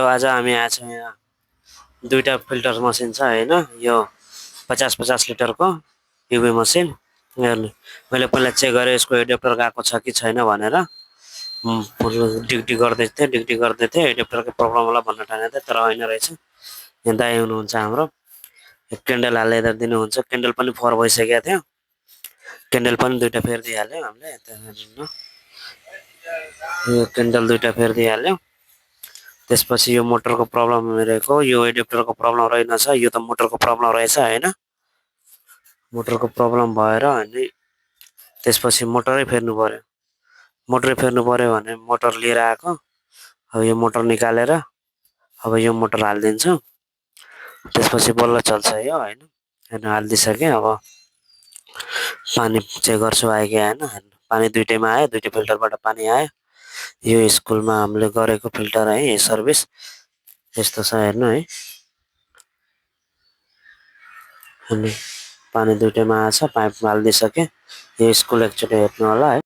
आज हामी आएको छौँ यहाँ दुईटा फिल्टर मसिन छ होइन यो 50-50 लिटरको युभी मसिन हेर्नु मैले पहिला चेक गरेँ यसको एडेप्टर गएको छ कि छैन भनेर डिग्टी गर्दै थिएँ एडेप्टरको प्रब्लम होला भन्न ठानेको थिएँ तर होइन रहेछ यहाँ दाइ हुनुहुन्छ हाम्रो क्यान्डल हालेर दिनुहुन्छ क्यान्डल पनि फोर भइसकेको थियो क्यान्डल पनि दुईटा फेरिदिइहाल्यो हामीले यो क्यान्डल दुईटा फेरिदिइहाल्यो त्यसपछि यो मोटरको प्रब्लम रहेको यो एडेप्टरको प्रब्लम रहेनछ यो त मोटरको प्रब्लम रहेछ होइन मोटरको प्रब्लम भएर अनि त्यसपछि मोटरै फेर्नु पर्यो भने मोटर लिएर आएको अब यो मोटर निकालेर अब यो मोटर हालिदिन्छु त्यसपछि बल्ल चल्छ यो होइन हेर्नु हालिदिइसकेँ अब पानी चेक गर्छु आयो कि आएन हेर्नु पानी दुइटैमा आयो दुइटै फिल्टरबाट पानी आयो यो स्कुलमा हामीले गरेको फिल्टर है सर्भिस यस्तो छ हेर्नु है अनि पानी दुइटैमा आछ पाइप हालिदिइसकेँ यो स्कुल एकचोटि हेर्नु होला है।